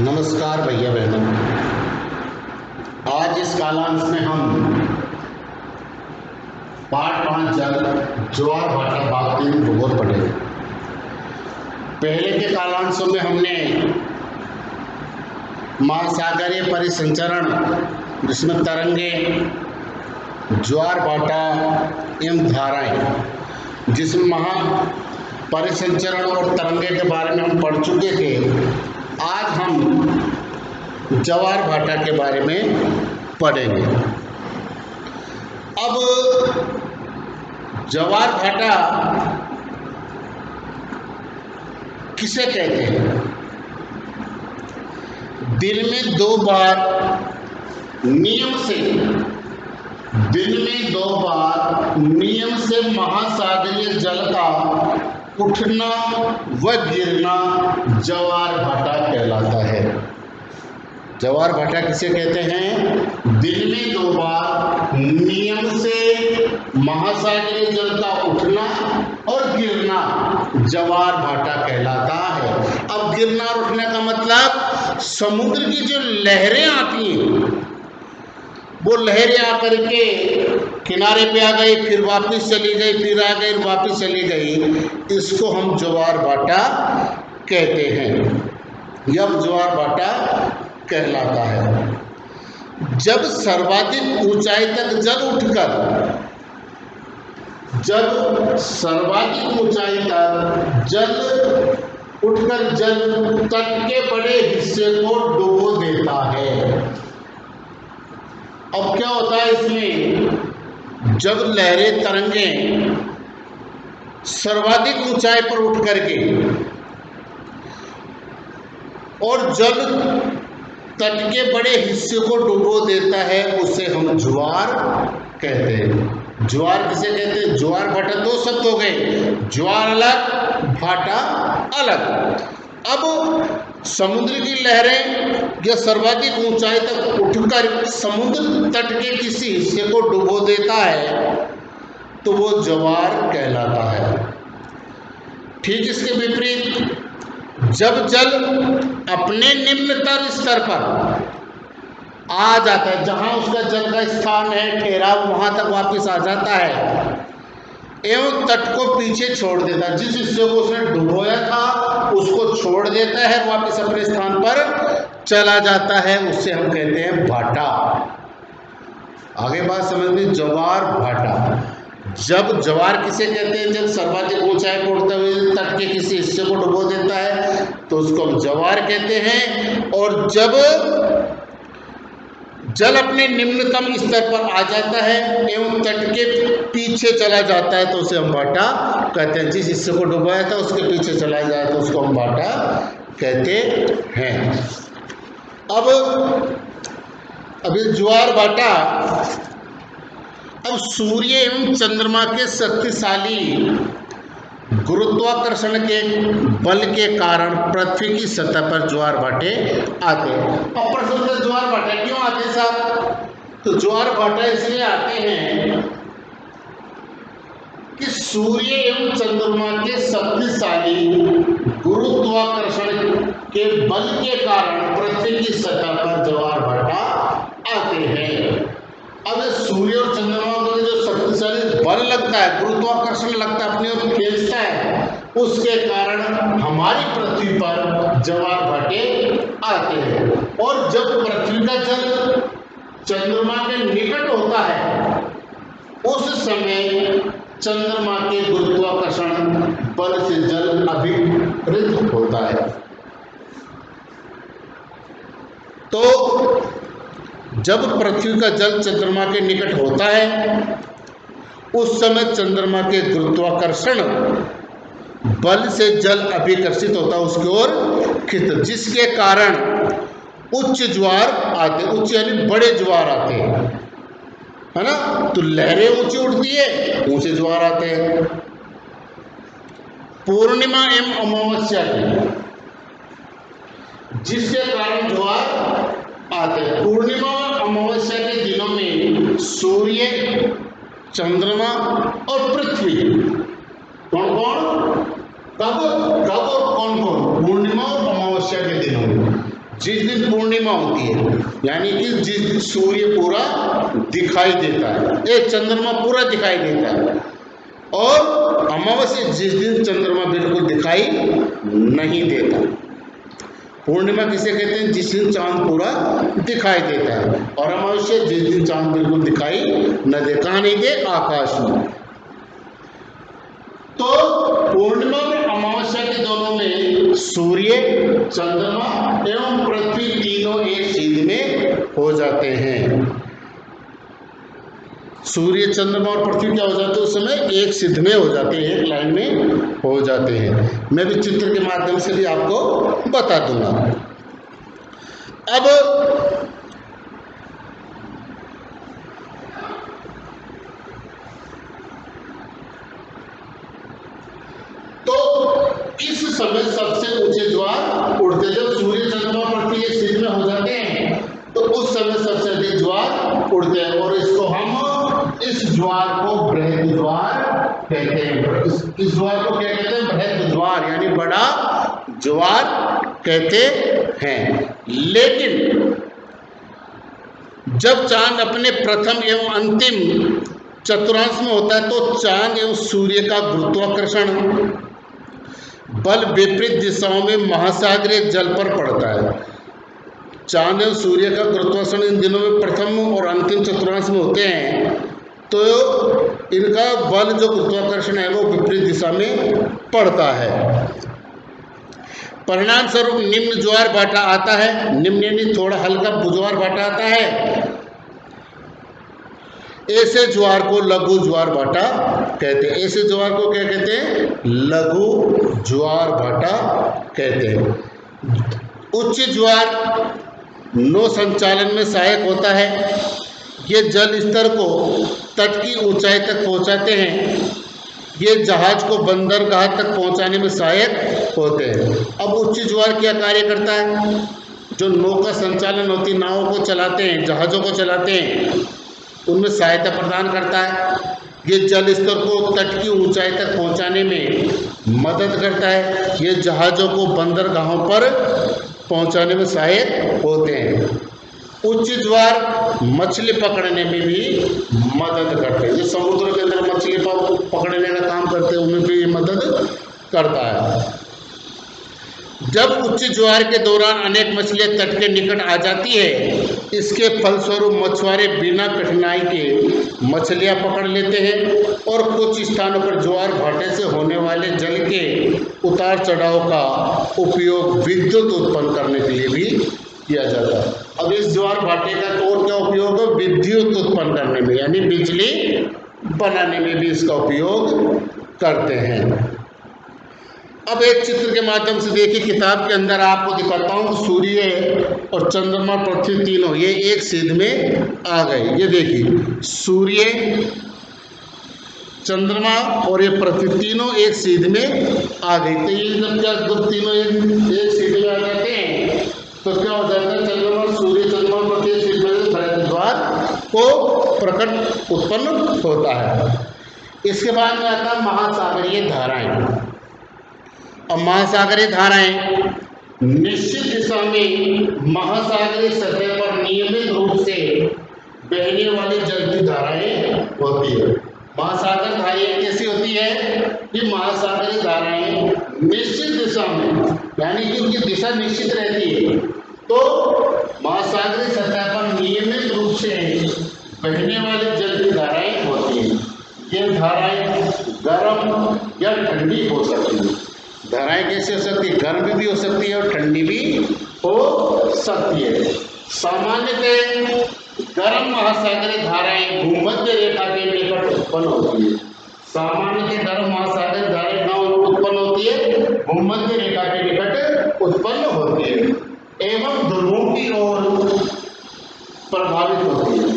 नमस्कार भैया बहनों। आज इस कालांश में हम पाठ 5 जल ज्वार भाटा भाग 3 भूगोल पढ़ेंगे। पहले के कालांशों में हमने महासागरीय परिसंचरण, जिसमें तरंगे, ज्वार भाटा एवं धाराएं, जिसमें महा परिसंचरण और तरंगे के बारे में हम पढ़ चुके थे। आज हम ज्वार भाटा के बारे में पढ़ेंगे। अब ज्वार भाटा किसे कहते हैं? दिन में 2 बार नियम से महासागरीय जल का उठना व गिरना ज्वार भाटा कहलाता है। ज्वार भाटा किसे कहते हैं? दिन में 2 बार नियम से महासागरीय जल का उठना और गिरना ज्वार भाटा कहलाता है। अब गिरना और उठने का मतलब समुद्र की जो लहरें आती हैं, वो लहरें आकर के किनारे पे आ गई, फिर वापस चली गई, फिर आ गई, वापस चली गई, इसको हम ज्वार भाटा कहते हैं। यह ज्वार भाटा कहलाता है। जब सर्वाधिक ऊंचाई तक जल उठकर जल तट के बड़े हिस्से को डुबो देता है। अब क्या होता है इसमें? जब लहरें, तरंगे सर्वाधिक ऊंचाई पर उठ करके और जल तट के बड़े हिस्से को डुबो देता है, उसे हम ज्वार कहते हैं। ज्वार किसे कहते हैं? ज्वार भाटा 2 शब्द हो गए, ज्वार अलग, भाटा अलग। अब समुद्र की लहरें या सर्वाधिक ऊंचाई तक उठकर समुद्र तट के किसी हिस्से को डुबो देता है, तो वो ज्वार कहलाता है। ठीक इसके विपरीत, जब जल अपने निम्नतर स्तर पर आ जाता है, जहां उसका जल का स्थान है, ठहराव, वहां तक वापस आ जाता है एवं तट को पीछे छोड़ देता है, जिस हिस्से को उसने डुबोया था उसको छोड़ देता है, वापस अपने स्थान पर चला जाता है, उससे हम कहते हैं भाटा। आगे बात समझ में, ज्वार भाटा। जब ज्वार किसे कहते हैं? जब सर्वाधिक ऊंचाई पर उठते हुए तट के किसी हिस्से को डुबो देता है तो उसको हम ज्वार कहते हैं। और जब जल अपने निम्नतम स्तर पर आ जाता है एवं तट के पीछे चला जाता है तो उसे हम भाटा कहते हैं। जिस हिस्से को डुबाया था उसके पीछे चला जाए तो उसको हम भाटा कहते हैं। अब ये ज्वार भाटा अब सूर्य एवं चंद्रमा के शक्तिशाली गुरुत्वाकर्षण के बल के कारण पृथ्वी की सतह पर ज्वार भाटे आते हैं। अब प्रश्न है, ज्वार भाटे क्यों आते हैं साहब? तो ज्वार भाटा इसलिए आते हैं कि सूर्य एवं चंद्रमा के शक्तिशाली गुरुत्वाकर्षण के बल के कारण पृथ्वी की सतह पर ज्वार भाटा आते हैं। अब सूर्य और चंद्रमा को जो शक्तिशाली बल लगता है, गुरुत्वाकर्षण लगता है, अपनी ओर खींचता है, उसके कारण हमारी पृथ्वी पर ज्वार भाटे आते हैं। और जब पृथ्वी का जल चंद्रमा के निकट होता है, उस समय चंद्रमा के गुरुत्वाकर्षण बल से जल अभिवृद्ध होता है। तो जब पृथ्वी का जल चंद्रमा के निकट होता है, उस समय चंद्रमा के गुरुत्वाकर्षण बल से जल अभिकर्षित होता है उसकी ओर खिंचता, जिसके कारण उच्च ज्वार आते, उच्च यानी बड़े ज्वार आते हैं, है ना। तो लहरें ऊंची उठती है, ऊंचे ज्वार आते हैं। पूर्णिमा एवं अमावस्या की, जिसके कारण ज्वार आते हैं। पूर्णिमा और अमावस्या के दिनों में सूर्य, चंद्रमा और पृथ्वी कौन कौन, कब कब और कौन कौन? पूर्णिमा और अमावस्या के दिनों में जिस दिन पूर्णिमा होती है, यानी कि जिस दिन सूर्य पूरा दिखाई देता है, चंद्रमा पूरा दिखाई देता है, और अमावस्या जिस दिन चंद्रमा बिल्कुल दिखाई नहीं देता। पूर्णिमा किसे कहते हैं? जिस दिन चांद पूरा दिखाई देता है, और अमावस्या जिस दिन चांद बिल्कुल दिखाई न दे। कहाँ नहीं दे? आकाश में। तो पूर्णिमा में अमावस्या के दोनों में सूर्य, चंद्रमा एवं पृथ्वी तीनों एक सीध में हो जाते हैं। सूर्य, चंद्रमा और पृथ्वी क्या हो जाते हैं? उस समय एक सिद्ध में हो जाते हैं, एक लाइन में हो जाते हैं। मैं भी चित्र के माध्यम से भी आपको बता दूंगा। अब तो इस समय सबसे ऊंचे ज्वार उठते, जब सूर्य, चंद्रमा, पृथ्वी एक सिद्ध में हो जाते हैं तो उस समय सबसे अधिक ज्वार उठते हैं, और इसको हम इस ज्वार को बृहद ज्वार कहते हैं। इस ज्वार को क्या कहते हैं? बृहद ज्वार, यानी बड़ा ज्वार कहते हैं। लेकिन जब चांद अपने प्रथम एवं अंतिम चतुर्थांश में होता है तो चांद एवं सूर्य का गुरुत्वाकर्षण बल विपरीत दिशाओं में महासागरीय जल पर पड़ता है। चांद एवं सूर्य का गुरुत्वाकर्षण इन दिनों में प्रथम और अंतिम चतुर्थांश में होते हैं, तो इनका बल जो गुरुत्वाकर्षण है वो विपरीत दिशा में पड़ता है। परिणाम स्वरूप निम्न ज्वार भाटा आता है। निम्न यानी थोड़ा हल्का ज्वार भाटा आता है। ऐसे ज्वार को लघु ज्वार भाटा कहते हैं। ऐसे ज्वार को क्या कहते हैं? लघु ज्वार भाटा कहते हैं। उच्च ज्वार नौ संचालन में सहायक होता है। ये जल स्तर को तट की ऊंचाई तक पहुंचाते हैं। ये जहाज को बंदरगाह तक पहुंचाने में सहायक होते हैं। अब उच्च ज्वार क्या कार्य करता है? जो नौका संचालन होती, नावों को चलाते हैं, जहाज़ों को चलाते हैं, उनमें सहायता प्रदान करता है। ये जल स्तर को तट की ऊंचाई तक पहुंचाने में मदद करता है। ये जहाज़ों को बंदरगाहों पर पहुंचाने में सहायक होते हैं। उच्च ज्वार मछली पकड़ने में भी मदद करते हैं। जो समुद्र के अंदर मछली पकड़ने का काम करते हैं उनमें भी मदद करता है। जब उच्च ज्वार के दौरान अनेक मछलियां तट के निकट आ जाती है, इसके फलस्वरूप मछुआरे बिना कठिनाई के मछलियां पकड़ लेते हैं, और कुछ स्थानों पर ज्वार भाटे से होने वाले जल के उतार चढ़ाव का उपयोग विद्युत उत्पन्न करने के लिए भी किया जाता है। अब इस ज्वार भाटे का और क्या उपयोग है? विद्युत उत्पन्न करने में, यानी बिजली बनाने में भी इसका उपयोग करते हैं। अब एक चित्र के माध्यम से देखिए, किताब के अंदर आपको दिखाता हूँ। सूर्य और चंद्रमा, पृथ्वी तीनों ये एक सीध में आ गए। ये देखिए, सूर्य, चंद्रमा और ये पृथ्वी तीनों एक सीध में आ गई। तो ये जब तीनों एक सीध में आ जाते हैं तो क्या हो जाता है? चंद्रमा, सूर्य, चंद्रमा, पृथ्वी सीध में बृहद ज्वार को प्रकट उत्पन्न होता है। इसके बाद में आता है महासागरीय धाराएं। और महासागरीय धाराएं निश्चित दिशा में महासागरीय सतह पर नियमित रूप से बहने वाली जल की धाराएं होती है। महासागर धाराएं कैसी होती है? ये महासागरीय धाराएं निश्चित दिशा में, यानी कि उनकी दिशा निश्चित रहती है, तो महासागरीय सतह पर नियमित रूप से बहने वाली जल की धाराएं होती हैं। ये धाराएं गर्म या ठंडी हो सकती है। धाराएं कैसे हो सकती है? गर्म भी हो सकती है और ठंडी भी हो सकती है। सामान्यतः गर्म महासागरीय धाराएं भूमध्य रेखा के निकट उत्पन्न होती है। सामान्यतः गर्म महासागरीय धाराएं कहाँ उत्पन्न होती है? भूमध्य रेखा के निकट उत्पन्न होती है एवं ध्रुवों की ओर प्रभावित होती है,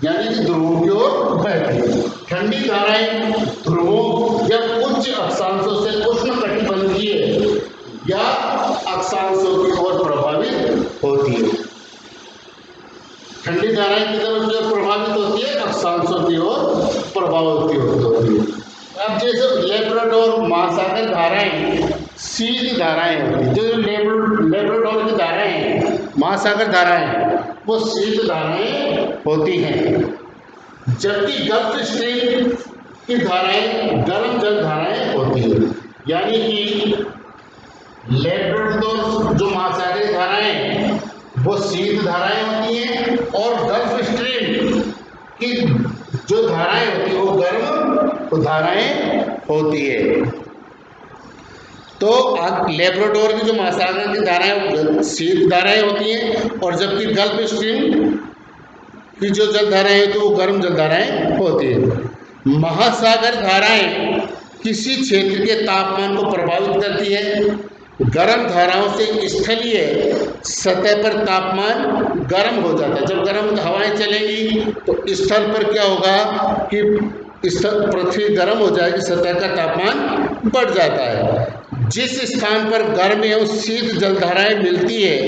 यानी कि ध्रुवों की ओर बहती है। ठंडी धाराएं ध्रुवों या उच्च अक्षांशों से उष्णकटिबंधीय या अक्षांशों की ओर प्रभावित होती है। ठंडी धाराएं की तरफ से प्रभावित होती है, अक्षांशों की ओर प्रभावित होती है। अब जैसे लेब्राडोर महासागर धाराएं सीधी धाराएं होती है। जो लेब्राडोर की धाराएं हैं महासागर धाराएं वो शीत धाराएं होती हैं, जबकि गल्फ स्ट्रीम की धाराएं गर्म जल धाराएं होती हैं। यानी कि लैब्राडोर जो महासागरीय धाराएं वो शीत धाराएं होती हैं और गल्फ स्ट्रीम की जो धाराएं होती है वो गर्म धाराएं होती है। तो लैब्राडोर की जो महासागर की धाराएं वो शीत धाराएं होती हैं और जबकि गल्फ स्ट्रीम की जो जल धाराएं होती है वो गर्म जल धाराएं होती है। महासागर धाराएं किसी क्षेत्र के तापमान को प्रभावित करती है। गर्म धाराओं से स्थलीय सतह पर तापमान गर्म हो जाता है। जब गर्म हवाएं चलेंगी तो स्थल पर क्या होगा कि पृथ्वी गर्म हो जाएगी, सतह का तापमान बढ़ जाता है। जिस स्थान पर गर्म एवं शीत जलधाराएं मिलती है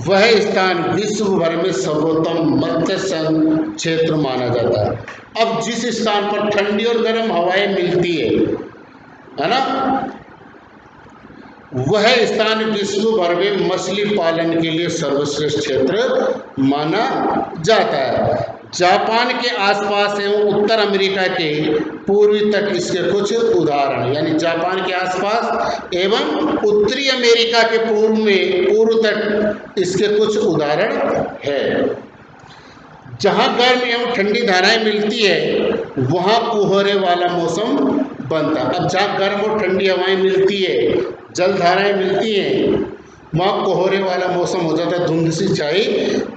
वह स्थान विश्व भर में सर्वोत्तम मत्स्य संघ क्षेत्र माना जाता है। अब जिस स्थान पर ठंडी और गर्म हवाएं मिलती है ना, वह स्थान विश्व भर में मछली पालन के लिए सर्वश्रेष्ठ क्षेत्र माना जाता है। जापान के आसपास एवं उत्तर अमेरिका के पूर्वी तट इसके कुछ उदाहरण, यानी जापान के आसपास एवं उत्तरी अमेरिका के पूर्व तट इसके कुछ उदाहरण है। जहाँ गर्म एवं ठंडी धाराएं मिलती है वहाँ कोहरे वाला मौसम बनता है। अब जहाँ गर्म और ठंडी हवाएं मिलती है, जल धाराएं मिलती हैं, वहाँ कोहरे वाला मौसम हो जाता है, धुंध सी छाई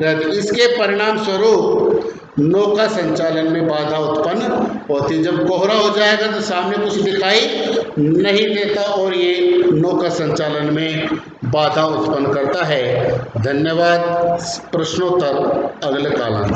रहती। इसके परिणाम स्वरूप नौका संचालन में बाधा उत्पन्न होती है। जब कोहरा हो जाएगा तो सामने कुछ दिखाई नहीं देता और ये नौका संचालन में बाधा उत्पन्न करता है। धन्यवाद। प्रश्नोत्तर अगले कालांश।